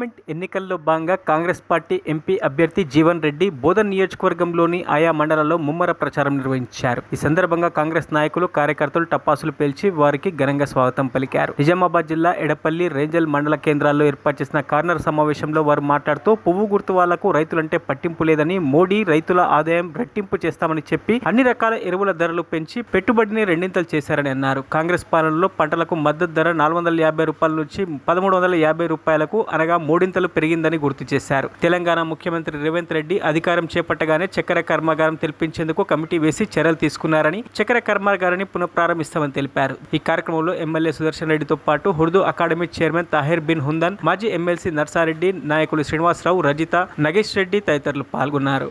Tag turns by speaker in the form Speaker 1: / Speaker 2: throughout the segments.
Speaker 1: Parliament ఎన్నికల్లో భాగంగా Congress party MP అభ్యర్థి జీవన్ రెడ్డి బోధన్ నియోజకవర్గంలోని ఆయా మండలాల్లో ముమ్మర ప్రచారం నిర్వహించారు. ఈ సందర్భంగా కాంగ్రెస్ నాయకులు, కార్యకర్తలు టపాసులు పేల్చి వారికి ఘనంగా స్వాగతం పలికారు. నిజామాబాద్ జిల్లా ఎడపల్లి, రేంజల్ మండల కేంద్రాల్లో ఏర్పాటు చేసిన కార్నర్ సమావేశంలో వారు మాట్లాడుతూ పువ్వు గుర్తు వాళ్లకు రైతులంటే పట్టింపు లేదని, మోడీ రైతుల ఆదాయం రెట్టింపు చేస్తామని చెప్పి అన్ని రకాల ఎరువుల ధరలు పెంచి పెట్టుబడిని రెండింతలు చేశారని అన్నారు. కాంగ్రెస్ పాలనలో పంటలకు మద్దతు ధర 450 రూపాయల నుంచి 1350 రూపాయలకు అనగా మూడింతలు పెరిగిందని గుర్తు చేశారు. తెలంగాణ ముఖ్యమంత్రి రేవంత్ రెడ్డి అధికారం చేపట్టగానే చక్కెర కర్మాగారం తెరిపించేందుకు కమిటీ వేసి చర్యలు తీసుకున్నారని, చక్కెర కర్మాగారాన్ని పునఃప్రారంభిస్తామని తెలిపారు. ఈ కార్యక్రమంలో ఎమ్మెల్యే సుదర్శన్ రెడ్డితో పాటు ఉర్దూ అకాడమీ చైర్మన్ తాహిర్ బిన్ హుందన్, మాజీ ఎమ్మెల్సీ నర్సారెడ్డి, నాయకులు శ్రీనివాసరావు, రజిత, నగేష్ రెడ్డి తదితరులు పాల్గొన్నారు.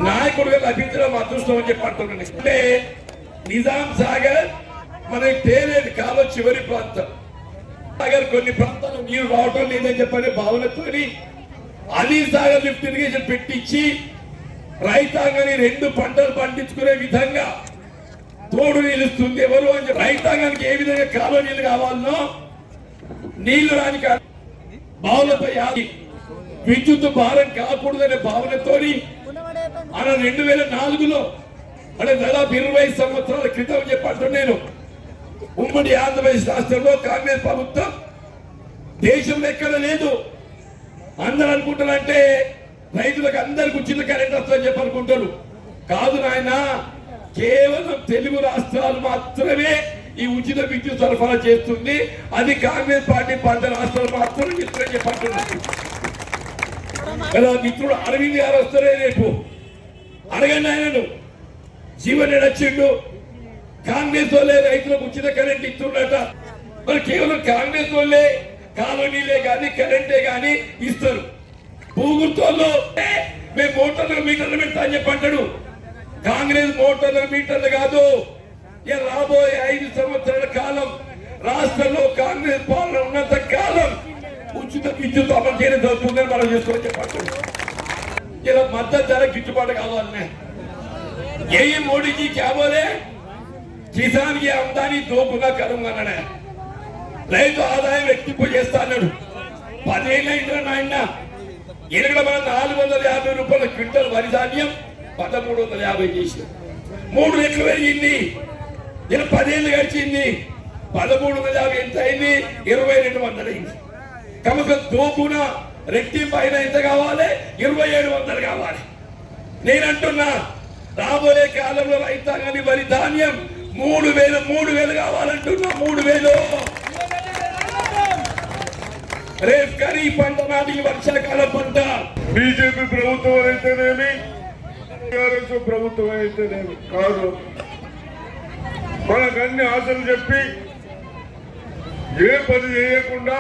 Speaker 2: నాయకుడిగా లభించడం అదృష్టం అని చెప్పంటున్నాను. అంటే నిజాం సాగర్ మనకి తేలేని కాలం చివరి ప్రాంతం. సాగర్ కొన్ని ప్రాంతాలు నీరు రావటం లేదని చెప్పనే భావనతో అలీ సాగర్ లిఫ్ట్ ఇరిగేషన్ పెట్టించి రైతాంగాన్ని 2 పంటలు పండించుకునే విధంగా తోడు నిలుస్తుంది. ఎవరు అని రైతాంగానికి ఏ విధంగా కాలువ నీళ్లు కావాలనో నీళ్లు రాని భావనతో విద్యుత్ భారం కాకూడదనే భావనతో మన 2004లో అంటే దాదాపు 20 సంవత్సరాల క్రితం చెప్పండి నేను ఉమ్మడి ఆంధ్రప్రదేశ్ రాష్ట్రంలో కాంగ్రెస్ ప్రభుత్వం దేశంలో ఎక్కడ లేదు. అందరూ అనుకుంటారంటే రైతులకు అందరికి ఉచిత కరెంట్ వస్తుందని చెప్పనుకుంటారు. కాదు నాయన, కేవలం తెలుగు రాష్ట్రాలు మాత్రమే ఈ ఉచిత విద్యుత్ సరఫరా చేస్తుంది. అది కాంగ్రెస్ పార్టీ 10 రాష్ట్రాలు మాత్రమే ఇస్తుందని చెప్పంటున్నారు కదా. మిత్రుడు అరవింద్ గారు వస్తారే రేపు, అడగండి ఆయనను. జీవన్ రెడ్డి వచ్చిండు, కాంగ్రెస్ వాళ్ళే రైతులకు ఉచిత కరెంట్ ఇస్తున్నట. మరి కేవలం కాంగ్రెస్ వాళ్ళే కాలనీలే కానీ కరెంటే కానీ ఇస్తారు. భూగుర్తుల్లో మేము మోటార్లకు మీటర్లు పెడతా అని చెప్పంటాడు. కాంగ్రెస్ మోటార్లకు మీటర్లు కాదు. రాబోయే 5 సంవత్సరాల కాలం రాష్ట్రంలో కాంగ్రెస్ పాలన ఉన్నంత కాలం ఉచిత విద్యుత్ అమలు చేయడం జరుగుతుందని మనం చేసుకోని చెప్పంటాడు. ఇలా మద్దతు ధర గిట్టుబాటు కావాలనే यही मोदी जी क्या बोले, किसान की आमदनी 2 गुना करूंगा ना, రైతు ఆదాయం రెట్టింపు చేస్తా అన్నాడు. 10 ఏళ్ళ నాయన ఎక్కడ మన 450 రూపాయల క్వింటల్ వరి ధాన్యం 1350 చేసి 3 రెట్లు పెరిగింది. ఇలా 10 ఏళ్ళు గడిచింది. 1350 ఎంత అయింది? 2200 అయింది. కనుక 2 గుణ రెట్టింపు అయినా ఎంత కావాలి? 2700 కావాలి. నేనంటున్నా రాబోయే కాలంలో రైతాంగాన్ని వరి ధాన్యం 3000 కావాలంటున్నా. 3000 రేపు ఖరీఫ్ పంట నాటికి వర్షాకాలం పంట.
Speaker 3: బీజేపీ ప్రభుత్వం అయితేనేమి, టీఆర్ఎస్ ప్రభుత్వం అయితేనేమి కాదు, మనకు అన్ని ఆశలు చెప్పి ఏ పని చేయకుండా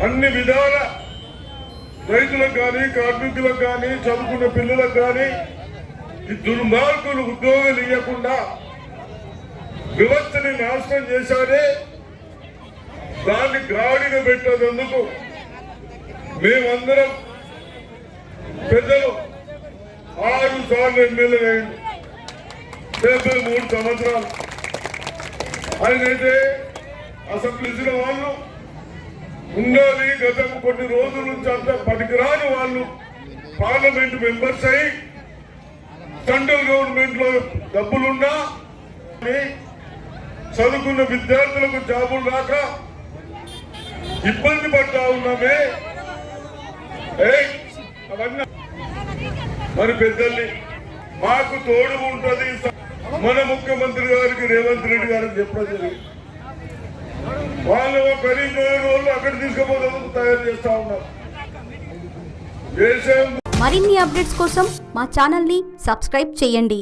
Speaker 3: అన్ని విధాల రైతులకు కానీ, కార్మికులకు కానీ, చదువుకున్న పిల్లలకు కానీ ఈ దుర్మార్గులు ఉద్యోగాలు ఇవ్వకుండా వ్యవస్థని నాశనం చేశారే. దాన్ని గాడిన పెట్టేందుకు మేమందరం పెద్దలు 6 సార్లు ఎమ్మెల్యే అయింది. 3 సంవత్సరాలు ఆయనైతే అసెంబ్లీ ఇచ్చిన వాళ్ళు ఉండాలి. గత కొన్ని రోజుల నుంచి అంతా పనికిరాని వాళ్ళు పార్లమెంట్ మెంబర్స్ అయి సెంట్రల్ గవర్నమెంట్ లో డబ్బులున్నా చదువుకున్న విద్యార్థులకు జాబులు రాక ఇబ్బంది పడతా ఉన్నామే. అవన్నీ మరి పెద్దల్ని మాకు తోడు ఉంటుంది. మన ముఖ్యమంత్రి గారికి రేవంత్ రెడ్డి గారికి చెప్పడం జరిగింది. వాళ్ళు కరీంనగర్ వాళ్ళు అక్కడ తీసుకుపోయేందుకు తయారు చేస్తా ఉన్నారు.
Speaker 4: మరిన్ని అప్డేట్స్ కోసం మా ఛానల్ ని సబ్స్క్రైబ్ చేయండి.